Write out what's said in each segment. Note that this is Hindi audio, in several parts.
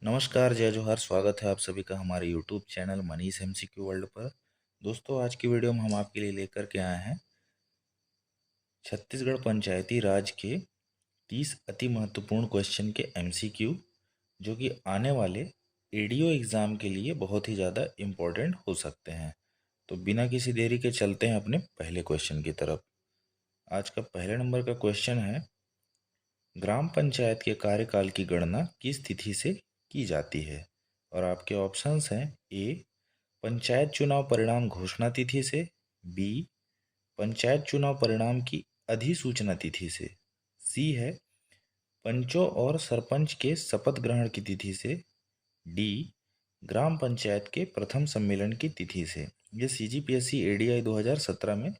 नमस्कार, जय जोहार। स्वागत है आप सभी का हमारे YouTube channel Manish MCQ world पर। दोस्तों, आज की वीडियो में हम आपके लिए लेकर के आए हैं छत्तीसगढ़ पंचायती राज के 30 अति महत्वपूर्ण क्वेश्चन के एमसीक्यू, जो कि आने वाले एडीओ एग्ज़ाम के लिए बहुत ही ज़्यादा इम्पोर्टेंट हो सकते हैं। तो बिना किसी देरी के चलते हैं अपने पहले क्वेश्चन की तरफ। आज का पहले नंबर का क्वेश्चन है, ग्राम पंचायत के कार्यकाल की गणना किस तिथि से की जाती है? और आपके ऑप्शंस हैं: ए पंचायत चुनाव परिणाम घोषणा तिथि से, बी पंचायत चुनाव परिणाम की अधिसूचना तिथि से, सी है पंचों और सरपंच के शपथ ग्रहण की तिथि से, डी ग्राम पंचायत के प्रथम सम्मेलन की तिथि से। ये सीजीपीएससी एडीआई 2017 में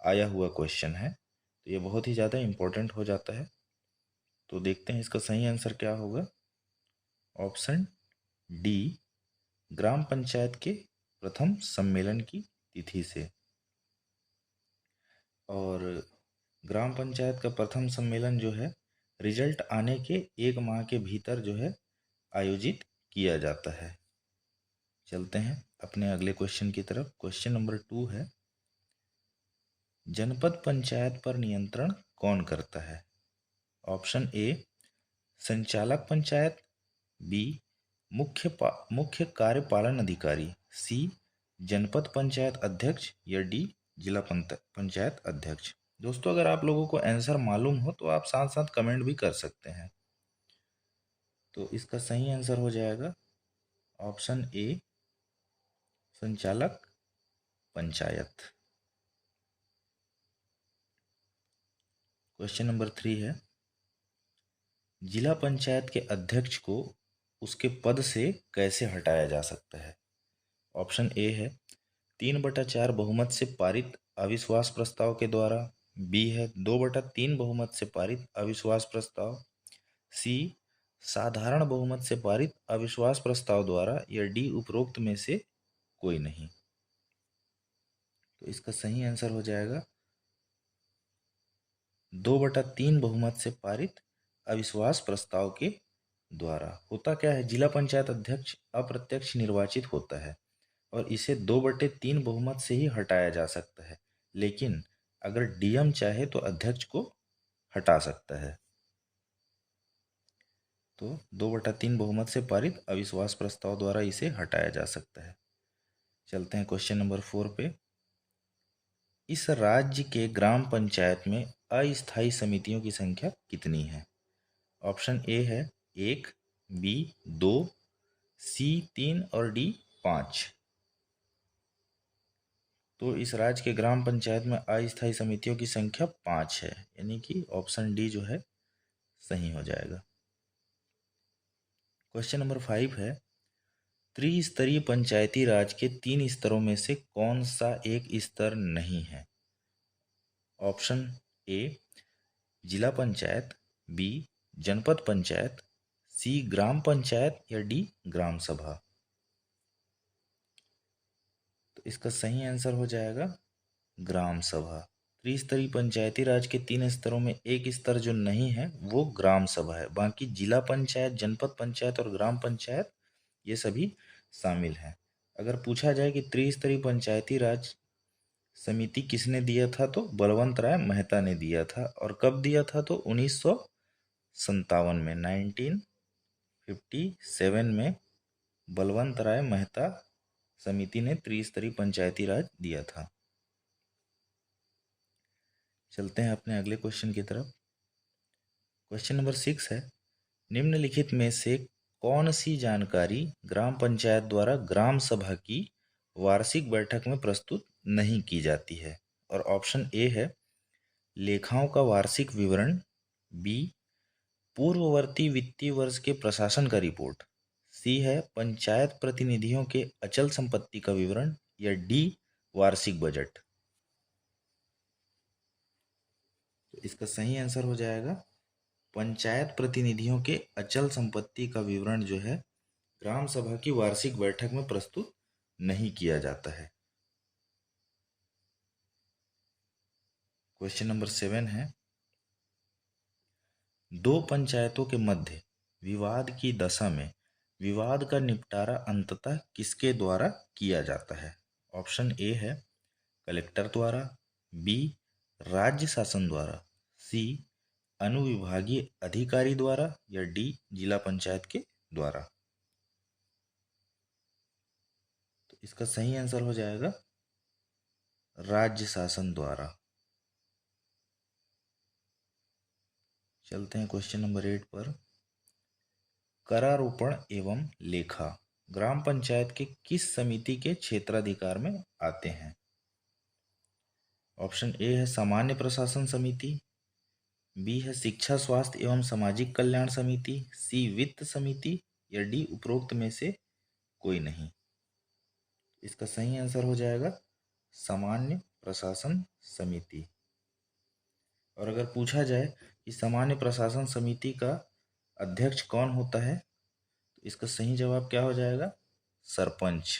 आया हुआ क्वेश्चन है, तो ये बहुत ही ज़्यादा इम्पोर्टेंट हो जाता है। तो देखते हैं इसका सही आंसर क्या होगा। ऑप्शन डी ग्राम पंचायत के प्रथम सम्मेलन की तिथि से। और ग्राम पंचायत का प्रथम सम्मेलन जो है, रिजल्ट आने के 1 माह के भीतर जो है आयोजित किया जाता है। चलते हैं अपने अगले क्वेश्चन की तरफ। क्वेश्चन नंबर 2 है, जनपद पंचायत पर नियंत्रण कौन करता है? ऑप्शन ए संचालक पंचायत, बी मुख्य कार्यपालन अधिकारी, सी जनपद पंचायत अध्यक्ष, या डी जिला पंचायत अध्यक्ष। दोस्तों, अगर आप लोगों को आंसर मालूम हो तो आप साथ साथ कमेंट भी कर सकते हैं। तो इसका सही आंसर हो जाएगा ऑप्शन ए संचालक पंचायत। क्वेश्चन नंबर 3 है, जिला पंचायत के अध्यक्ष को उसके पद से कैसे हटाया जा सकता है? ऑप्शन ए है 3/4 बहुमत से पारित अविश्वास प्रस्ताव के द्वारा, बी है 2/3 बहुमत से पारित अविश्वास प्रस्ताव, सी साधारण बहुमत से पारित अविश्वास प्रस्ताव द्वारा, या डी उपरोक्त में से कोई नहीं। तो इसका सही आंसर हो जाएगा 2/3 बहुमत से पारित अविश्वास प्रस्ताव के द्वारा। होता क्या है, जिला पंचायत अध्यक्ष अप्रत्यक्ष निर्वाचित होता है और इसे 2/3 बहुमत से ही हटाया जा सकता है, लेकिन अगर डीएम चाहे तो अध्यक्ष को हटा सकता है। तो 2/3 बहुमत से पारित अविश्वास प्रस्ताव द्वारा इसे हटाया जा सकता है। चलते हैं क्वेश्चन नंबर 4 पे। इस राज्य के ग्राम पंचायत में अस्थायी समितियों की संख्या कितनी है? ऑप्शन ए है 1, बी 2, सी 3 और डी 5। तो इस राज्य के ग्राम पंचायत में अस्थायी समितियों की संख्या 5 है, यानी कि ऑप्शन डी जो है सही हो जाएगा। क्वेश्चन नंबर 5 है, त्रिस्तरीय पंचायती राज के 3 स्तरों में से कौन सा एक स्तर नहीं है? ऑप्शन ए जिला पंचायत, बी जनपद पंचायत, सी ग्राम पंचायत, या डी ग्राम सभा। तो इसका सही आंसर हो जाएगा ग्राम सभा। त्रिस्तरीय पंचायती राज के 3 स्तरों में एक स्तर जो नहीं है वो ग्राम सभा है। बाकी जिला पंचायत, जनपद पंचायत और ग्राम पंचायत ये सभी शामिल हैं। अगर पूछा जाए कि त्रिस्तरीय पंचायती राज समिति किसने दिया था, तो बलवंत राय मेहता ने दिया था। और कब दिया था, तो 1957 में, 1957 में बलवंत राय मेहता समिति ने त्रिस्तरीय पंचायती राज दिया था। चलते हैं अपने अगले क्वेश्चन की तरफ। क्वेश्चन नंबर 6 है, निम्नलिखित में से कौन सी जानकारी ग्राम पंचायत द्वारा ग्राम सभा की वार्षिक बैठक में प्रस्तुत नहीं की जाती है? और ऑप्शन ए है लेखाओं का वार्षिक विवरण, बी पूर्ववर्ती वित्तीय वर्ष के प्रशासन का रिपोर्ट, सी है पंचायत प्रतिनिधियों के अचल संपत्ति का विवरण, या डी वार्षिक बजट। तो इसका सही आंसर हो जाएगा पंचायत प्रतिनिधियों के अचल संपत्ति का विवरण जो है ग्राम सभा की वार्षिक बैठक में प्रस्तुत नहीं किया जाता है। क्वेश्चन नंबर 7 है, दो पंचायतों के मध्य विवाद की दशा में विवाद का निपटारा अंततः किसके द्वारा किया जाता है? ऑप्शन ए है कलेक्टर द्वारा, बी राज्य शासन द्वारा, सी अनुविभागीय अधिकारी द्वारा या डी जिला पंचायत के द्वारा। तो इसका सही आंसर हो जाएगा राज्य शासन द्वारा। चलते हैं क्वेश्चन नंबर 8 पर। करारोपण एवं लेखा ग्राम पंचायत के किस समिति के क्षेत्राधिकार में आते हैं? ऑप्शन ए है सामान्य प्रशासन समिति, बी है शिक्षा स्वास्थ्य एवं सामाजिक कल्याण समिति, सी वित्त समिति या डी उपरोक्त में से कोई नहीं। इसका सही आंसर हो जाएगा सामान्य प्रशासन समिति। और अगर पूछा जाए कि सामान्य प्रशासन समिति का अध्यक्ष कौन होता है, तो इसका सही जवाब क्या हो जाएगा? सरपंच।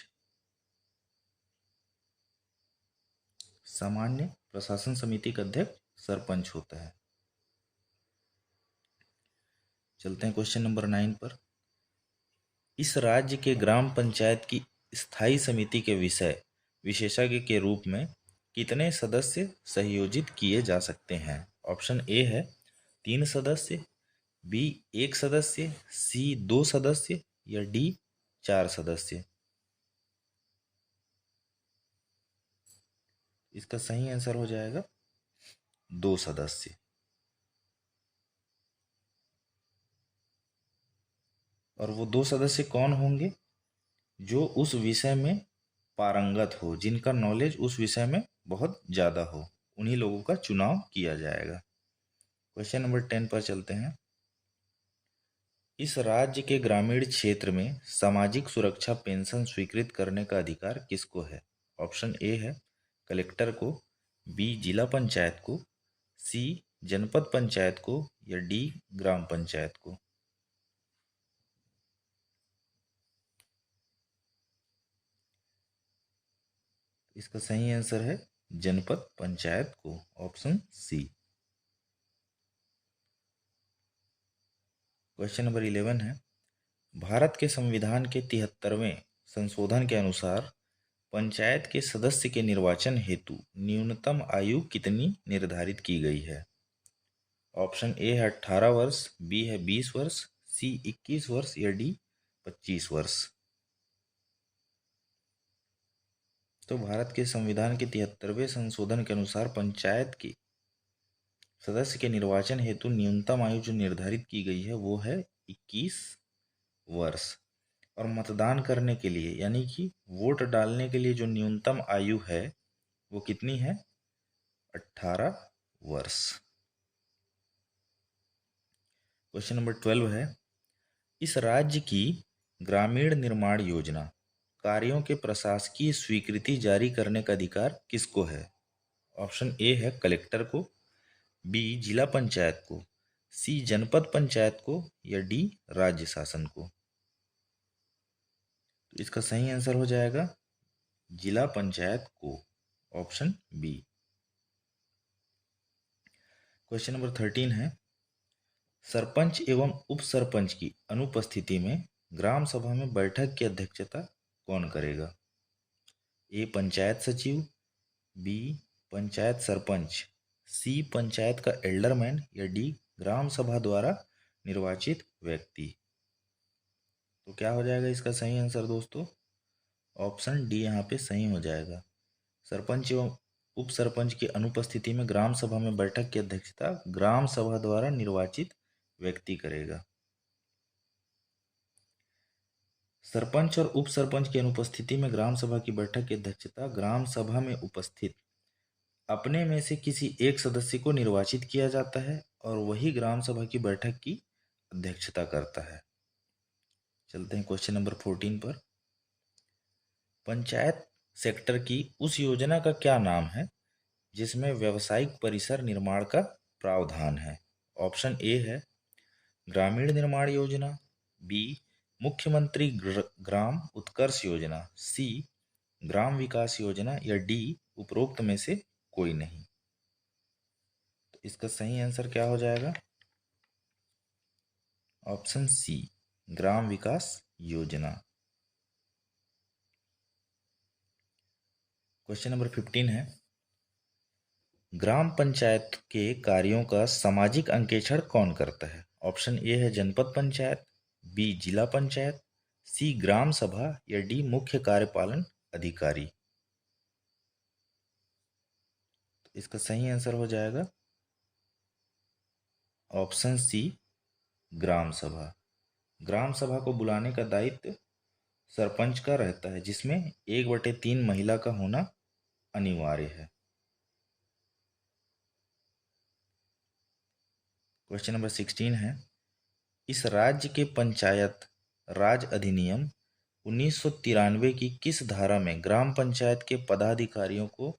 सामान्य प्रशासन समिति का अध्यक्ष सरपंच होता है। चलते हैं क्वेश्चन नंबर 9 पर। इस राज्य के ग्राम पंचायत की स्थायी समिति के विशेषज्ञ के रूप में कितने सदस्य संयोजित किए जा सकते हैं? ऑप्शन ए है 3 सदस्य, बी 1 सदस्य, सी 2 सदस्य या डी 4 सदस्य। इसका सही आंसर हो जाएगा 2 सदस्य। और वो 2 सदस्य कौन होंगे? जो उस विषय में पारंगत हो, जिनका नॉलेज उस विषय में बहुत ज़्यादा हो, उन्हीं लोगों का चुनाव किया जाएगा। क्वेश्चन नंबर 10 पर चलते हैं। इस राज्य के ग्रामीण क्षेत्र में सामाजिक सुरक्षा पेंशन स्वीकृत करने का अधिकार किसको है? ऑप्शन ए है कलेक्टर को, बी जिला पंचायत को, सी जनपद पंचायत को या डी ग्राम पंचायत को। इसका सही आंसर है जनपद पंचायत को, ऑप्शन सी। क्वेश्चन नंबर 11 है। भारत के संविधान के 73वें संशोधन के अनुसार पंचायत के सदस्य के निर्वाचन हेतु न्यूनतम आयु कितनी निर्धारित की गई है? ऑप्शन ए है 18 वर्ष, बी है 20 वर्ष, सी 21 वर्ष या डी 25 वर्ष। तो भारत के संविधान के 73वें संशोधन के अनुसार पंचायत के सदस्य के निर्वाचन हेतु न्यूनतम आयु जो निर्धारित की गई है वो है 21 वर्ष। और मतदान करने के लिए यानी कि वोट डालने के लिए जो न्यूनतम आयु है वो कितनी है? 18 वर्ष। क्वेश्चन नंबर 12 है। इस राज्य की ग्रामीण निर्माण योजना कार्यों के प्रशासकीय स्वीकृति जारी करने का अधिकार किसको है? ऑप्शन ए है कलेक्टर को, बी जिला पंचायत को, सी जनपद पंचायत को या डी राज्य शासन को। तो इसका सही आंसर हो जाएगा जिला पंचायत को, ऑप्शन बी। क्वेश्चन नंबर 13 है। सरपंच एवं उप सरपंच की अनुपस्थिति में ग्राम सभा में बैठक की अध्यक्षता कौन करेगा? ए पंचायत सचिव, बी पंचायत सरपंच, सी पंचायत का एल्डरमैन या डी ग्राम सभा द्वारा निर्वाचित व्यक्ति। तो क्या हो जाएगा इसका सही आंसर दोस्तों? ऑप्शन डी यहाँ पे सही हो जाएगा। सरपंच एवं उप सरपंच की अनुपस्थिति में ग्राम सभा में बैठक की अध्यक्षता ग्राम सभा द्वारा निर्वाचित व्यक्ति करेगा। सरपंच और उप सरपंच की अनुपस्थिति में ग्राम सभा की बैठक की अध्यक्षता ग्राम सभा में उपस्थित अपने में से किसी एक सदस्य को निर्वाचित किया जाता है और वही ग्राम सभा की बैठक की अध्यक्षता करता है। चलते हैं क्वेश्चन नंबर 14 पर। पंचायत सेक्टर की उस योजना का क्या नाम है जिसमें व्यावसायिक परिसर निर्माण का प्रावधान है? ऑप्शन ए है ग्रामीण निर्माण योजना, बी मुख्यमंत्री ग्राम उत्कर्ष योजना, सी ग्राम विकास योजना या डी उपरोक्त में से कोई नहीं। तो इसका सही आंसर क्या हो जाएगा? ऑप्शन सी ग्राम विकास योजना। क्वेश्चन नंबर 15 है, ग्राम पंचायत के कार्यों का सामाजिक अंकेक्षण कौन करता है? ऑप्शन ए है जनपद पंचायत, बी जिला पंचायत, सी ग्राम सभा या डी मुख्य कार्यपालन अधिकारी। तो इसका सही आंसर हो जाएगा ऑप्शन सी ग्राम सभा। ग्राम सभा को बुलाने का दायित्व सरपंच का रहता है, जिसमें 1/3 महिला का होना अनिवार्य है। क्वेश्चन नंबर 16 है, इस राज्य के पंचायत राज अधिनियम 1993 की किस धारा में ग्राम पंचायत के पदाधिकारियों को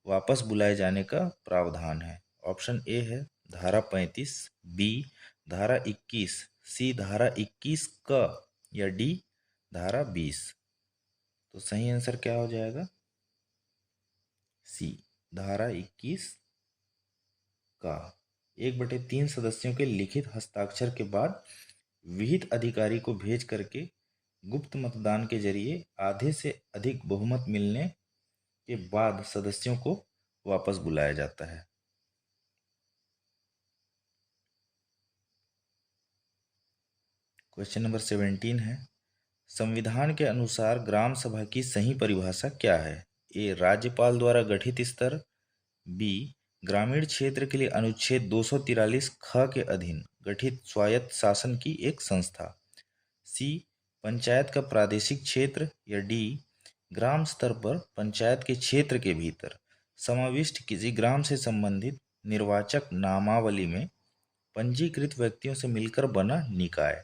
वापस बुलाए जाने का प्रावधान है? ऑप्शन ए है धारा 35, बी धारा 21, सी धारा 21 क या डी धारा 20। तो सही आंसर क्या हो जाएगा? सी धारा 21 का। 1/3 सदस्यों के लिखित हस्ताक्षर के बाद विहित अधिकारी को भेज करके गुप्त मतदान के जरिए आधे से अधिक बहुमत मिलने के बाद सदस्यों को वापस बुलाया जाता है। क्वेश्चन नंबर 17 है, संविधान के अनुसार ग्राम सभा की सही परिभाषा क्या है? ए राज्यपाल द्वारा गठित स्तर, बी ग्रामीण क्षेत्र के लिए अनुच्छेद 243 ख के अधीन गठित स्वायत्त शासन की एक संस्था, सी पंचायत का प्रादेशिक क्षेत्र या डी ग्राम स्तर पर पंचायत के क्षेत्र के भीतर समाविष्ट किसी ग्राम से संबंधित निर्वाचक नामावली में पंजीकृत व्यक्तियों से मिलकर बना निकाय।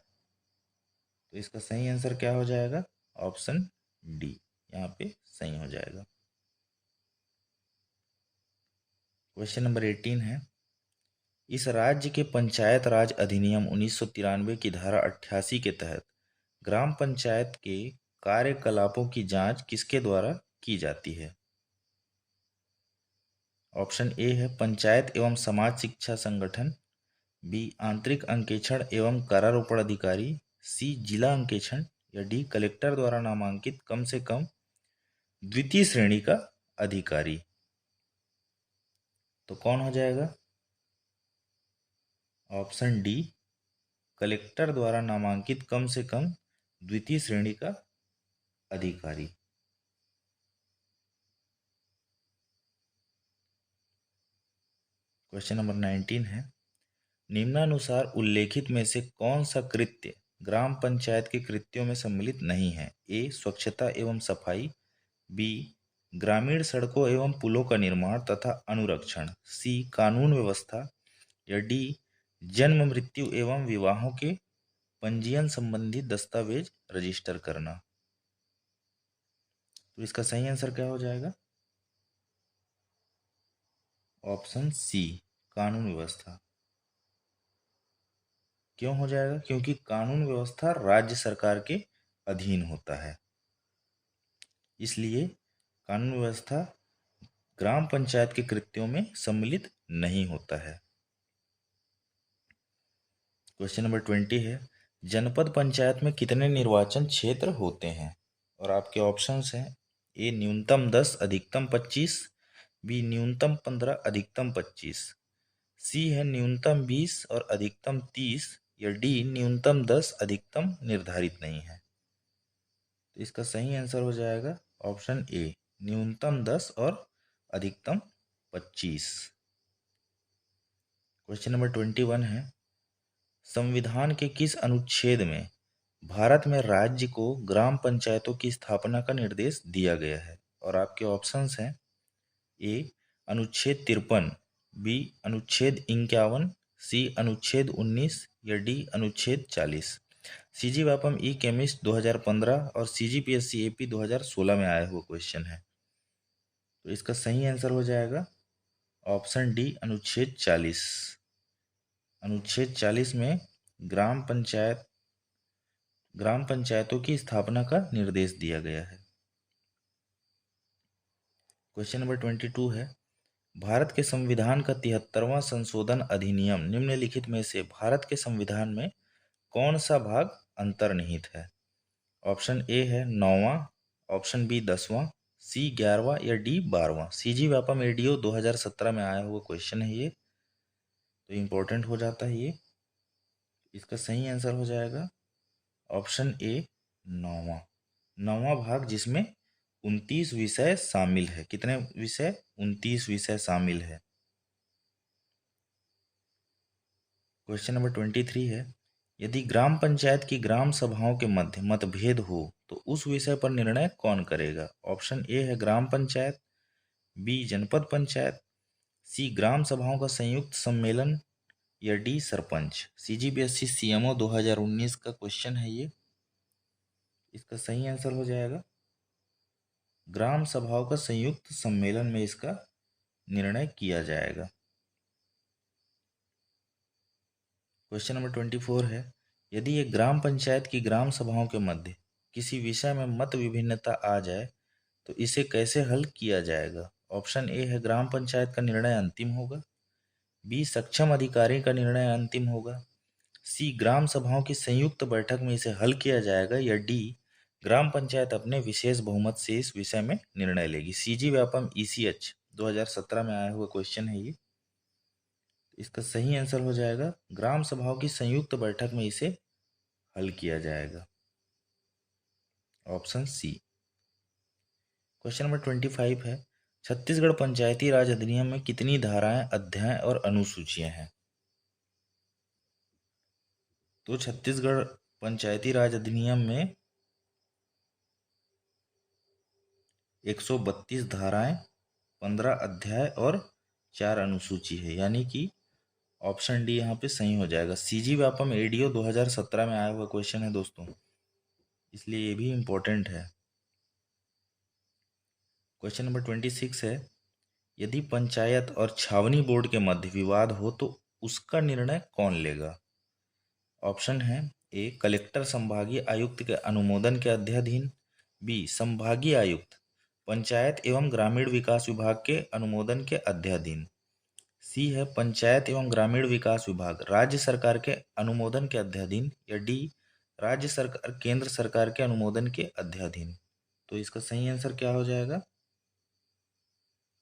तो इसका सही आंसर क्या हो जाएगा? ऑप्शन डी यहाँ पे सही हो जाएगा। क्वेश्चन नंबर 18 है, इस राज्य के पंचायत राज अधिनियम 1993 की धारा 88 के तहत ग्राम पंचायत के कार्यकलापों की जांच किसके द्वारा की जाती है? ऑप्शन ए है पंचायत एवं समाज शिक्षा संगठन, बी आंतरिक अंकेक्षण एवं कारारोपण अधिकारी, सी जिला अंकेक्षण या डी कलेक्टर द्वारा नामांकित कम से कम द्वितीय श्रेणी का अधिकारी। तो कौन हो जाएगा? ऑप्शन डी कलेक्टर द्वारा नामांकित कम से कम द्वितीय श्रेणी का अधिकारी। क्वेश्चन नंबर 19 है, निम्नानुसार उल्लेखित में से कौन सा कृत्य ग्राम पंचायत के कृत्यों में सम्मिलित नहीं है? ए स्वच्छता एवं सफाई, बी ग्रामीण सड़कों एवं पुलों का निर्माण तथा अनुरक्षण, सी कानून व्यवस्था या डी जन्म मृत्यु एवं विवाहों के पंजीयन संबंधी दस्तावेज रजिस्टर करना। तो इसका सही आंसर क्या हो जाएगा? ऑप्शन सी कानून व्यवस्था। क्यों हो जाएगा? क्योंकि कानून व्यवस्था राज्य सरकार के अधीन होता है, इसलिए कानून व्यवस्था ग्राम पंचायत के कृत्यों में सम्मिलित नहीं होता है। क्वेश्चन नंबर 20 है, जनपद पंचायत में कितने निर्वाचन क्षेत्र होते हैं? और आपके ऑप्शंस हैं, ए न्यूनतम 10 अधिकतम 25, बी न्यूनतम 15 अधिकतम 25, सी है न्यूनतम 20 और अधिकतम 30 या डी न्यूनतम 10 अधिकतम निर्धारित नहीं है। तो इसका सही आंसर हो जाएगा ऑप्शन ए न्यूनतम 10 और अधिकतम 25। क्वेश्चन नंबर 21 है, संविधान के किस अनुच्छेद में भारत में राज्य को ग्राम पंचायतों की स्थापना का निर्देश दिया गया है? और आपके ऑप्शंस हैं, ए अनुच्छेद 53, बी अनुच्छेद 51, सी अनुच्छेद 19 या डी अनुच्छेद 40। सीजी व्यापम ई केमिस्ट 2015 और सीजीपीएससी एपी 2016 में आया हुआ क्वेश्चन है। तो इसका सही आंसर हो जाएगा ऑप्शन डी अनुच्छेद 40। अनुच्छेद 40 में ग्राम पंचायतों की स्थापना का निर्देश दिया गया है। क्वेश्चन नंबर 22 है, भारत के संविधान का 73वां संशोधन अधिनियम निम्नलिखित में से भारत के संविधान में कौन सा भाग अंतर्निहित है? ऑप्शन ए है 9वां, ऑप्शन बी 10वां, सी 11वां या डी 12वां। सीजी व्यापम एडीओ 2017 में आया हुआ क्वेश्चन है ये, तो इम्पोर्टेंट हो जाता है ये। इसका सही आंसर हो जाएगा ऑप्शन ए 9वां। 9वां भाग जिसमें 29 विषय शामिल है। कितने विषय? 29 विषय शामिल है। क्वेश्चन नंबर 23 है, यदि ग्राम पंचायत की ग्राम सभाओं के मध्य मतभेद हो तो उस विषय पर निर्णय कौन करेगा? ऑप्शन ए है ग्राम पंचायत, बी जनपद पंचायत, सी ग्राम सभाओं का संयुक्त सम्मेलन या डी सरपंच। सीजीपीएससी सीएमओ 2019 का क्वेश्चन है ये। इसका सही आंसर हो जाएगा ग्राम सभाओं का संयुक्त सम्मेलन में इसका निर्णय किया जाएगा। क्वेश्चन नंबर 24 है, यदि एक ग्राम पंचायत की ग्राम सभाओं के मध्य किसी विषय में मत विभिन्नता आ जाए तो इसे कैसे हल किया जाएगा? ऑप्शन ए है ग्राम पंचायत का निर्णय अंतिम होगा, बी सक्षम अधिकारी का निर्णय अंतिम होगा, सी ग्राम सभाओं की संयुक्त बैठक में इसे हल किया जाएगा या डी ग्राम पंचायत अपने विशेष बहुमत से इस विषय में निर्णय लेगी। सीजी व्यापम ईसीएच 2017 में आया हुआ क्वेश्चन है ये। इसका सही आंसर हो जाएगा ग्राम सभाओं की संयुक्त बैठक में इसे हल किया जाएगा, ऑप्शन सी। क्वेश्चन नंबर 25 है, छत्तीसगढ़ पंचायती राज अधिनियम में कितनी धाराएं, अध्याय और अनुसूचियां हैं? तो छत्तीसगढ़ पंचायती राज अधिनियम में 132 धाराएं, 15 अध्याय और 4 अनुसूची है, यानी कि ऑप्शन डी यहाँ पे सही हो जाएगा। सीजी व्यापम एडीओ 2017 में आया हुआ क्वेश्चन है दोस्तों, इसलिए ये भी इम्पोर्टेंट है। क्वेश्चन नंबर 26 है, यदि पंचायत और छावनी बोर्ड के मध्य विवाद हो तो उसका निर्णय कौन लेगा? ऑप्शन है ए कलेक्टर संभागीय आयुक्त के अनुमोदन के अध्याधीन, बी संभागीय आयुक्त पंचायत एवं ग्रामीण विकास विभाग के अनुमोदन के अध्याधीन, सी है पंचायत एवं ग्रामीण विकास विभाग राज्य सरकार के अनुमोदन के अध्याधीन या डी राज्य सरकार केंद्र सरकार के अनुमोदन के अध्याधीन। तो इसका सही आंसर क्या हो जाएगा?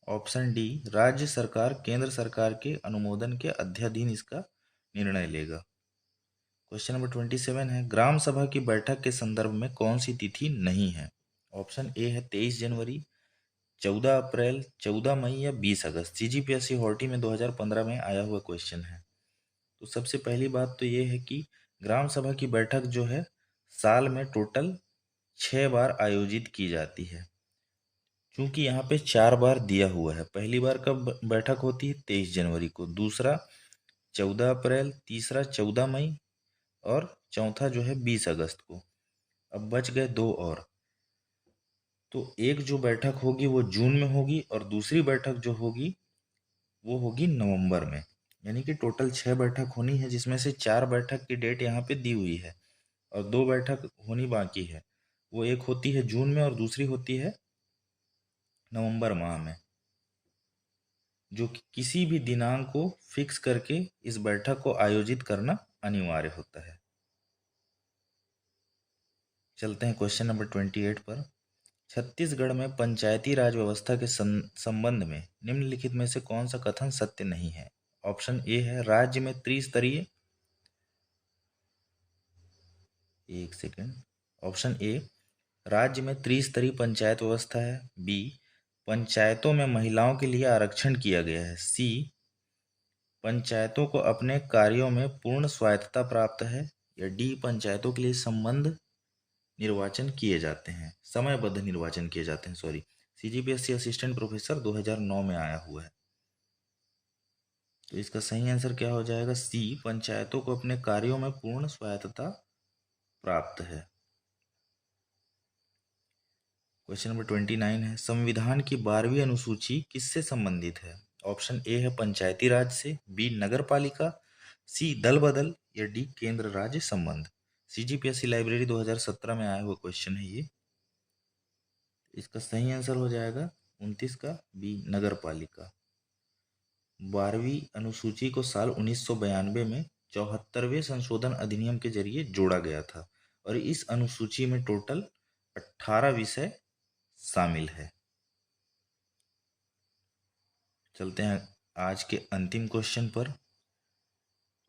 ऑप्शन डी राज्य सरकार केंद्र सरकार के अनुमोदन के अध्याधीन इसका निर्णय लेगा। क्वेश्चन नंबर 27 है, ग्राम सभा की बैठक के संदर्भ में कौन सी तिथि नहीं है? ऑप्शन ए है 23 जनवरी, 14 अप्रैल, 14 मई या 20 अगस्त। सीजीपीएससी हॉर्टी में 2015 में आया हुआ क्वेश्चन है। तो सबसे पहली बात तो ये है कि ग्राम सभा की बैठक जो है साल में टोटल 6 बार आयोजित की जाती है, क्योंकि यहाँ पे 4 बार दिया हुआ है। पहली बार कब बैठक होती है? 23 जनवरी को, दूसरा 14 अप्रैल, तीसरा 14 मई और चौथा जो है 20 अगस्त को। अब बच गए 2 और। तो एक जो बैठक होगी वो जून में होगी और दूसरी बैठक जो होगी वो होगी नवंबर में। यानी कि टोटल 6 बैठक होनी है, जिसमें से 4 बैठक की डेट यहाँ पे दी हुई है और 2 बैठक होनी बाकी है। वो एक होती है जून में और दूसरी होती है नवंबर माह में, जो कि किसी भी दिनांक को फिक्स करके इस बैठक को आयोजित करना अनिवार्य होता है। चलते हैं क्वेश्चन नंबर 28 पर। छत्तीसगढ़ में पंचायती राज व्यवस्था के संबंध में निम्नलिखित में से कौन सा कथन सत्य नहीं है? ऑप्शन ए है राज्य में त्रिस्तरीय, एक सेकेंड, ऑप्शन ए राज्य में त्रिस्तरीय पंचायत व्यवस्था है, बी पंचायतों में महिलाओं के लिए आरक्षण किया गया है, सी पंचायतों को अपने कार्यों में पूर्ण स्वायत्तता प्राप्त है या डी पंचायतों के लिए संबंध निर्वाचन किए जाते हैं, समयबद्ध निर्वाचन किए जाते हैं, सॉरी। सीजीपीएससी असिस्टेंट प्रोफेसर 2009 में आया हुआ है। तो इसका सही आंसर क्या हो जाएगा? सी पंचायतों को अपने कार्यों में पूर्ण स्वायत्तता प्राप्त है। क्वेश्चन नंबर 29 है, संविधान की 12वीं अनुसूची किससे संबंधित है? ऑप्शन ए है पंचायती राज से, बी नगर पालिका, सी दल बदल या डी केंद्र राज्य संबंध। सीजीपीएससी लाइब्रेरी 2017 में आया हुआ क्वेश्चन है ये। इसका सही आंसर हो जाएगा 29 का बी नगर पालिका। 12वीं अनुसूची को साल 1992 में 74वें संशोधन अधिनियम के जरिए जोड़ा गया था और इस अनुसूची में टोटल 18 विषय शामिल है। चलते हैं आज के अंतिम क्वेश्चन पर।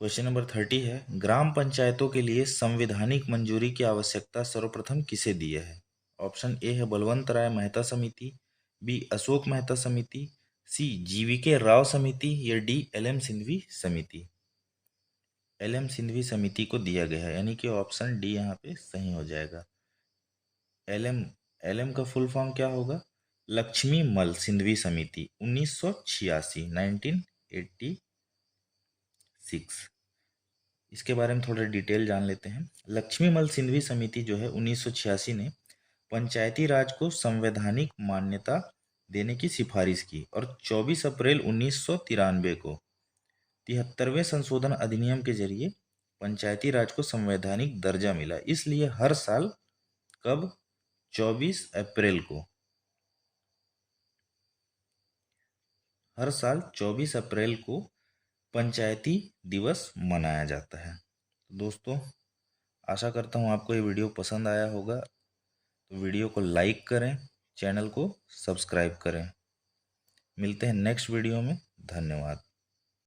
क्वेश्चन नंबर 30 है, ग्राम पंचायतों के लिए संवैधानिक मंजूरी की आवश्यकता सर्वप्रथम किसे दी है? ऑप्शन ए है बलवंत राय मेहता समिति, बी अशोक मेहता समिति, सी जीवीके राव समिति या डी एल.एम. सिंघवी समिति। एल.एम. सिंघवी समिति को दिया गया है, यानी कि ऑप्शन डी यहाँ पे सही हो जाएगा। एल.एम. एल.एम. का फुल फॉर्म क्या होगा? लक्ष्मी मल सिंघवी समिति, 1986, 1986। इसके बारे में थोड़ा डिटेल जान लेते हैं। लक्ष्मीमल सिंघवी समिति जो है 1986 ने पंचायती राज को संवैधानिक मान्यता देने की सिफारिश की और 24 अप्रैल 1993 को 73वें संशोधन अधिनियम के जरिए पंचायती राज को संवैधानिक दर्जा मिला। इसलिए हर साल कब? 24 अप्रैल को, हर साल 24 अप्रैल को पंचायती दिवस मनाया जाता है। तो दोस्तों, आशा करता हूँ आपको ये वीडियो पसंद आया होगा। तो वीडियो को लाइक करें, चैनल को सब्सक्राइब करें। मिलते हैं नेक्स्ट वीडियो में। धन्यवाद।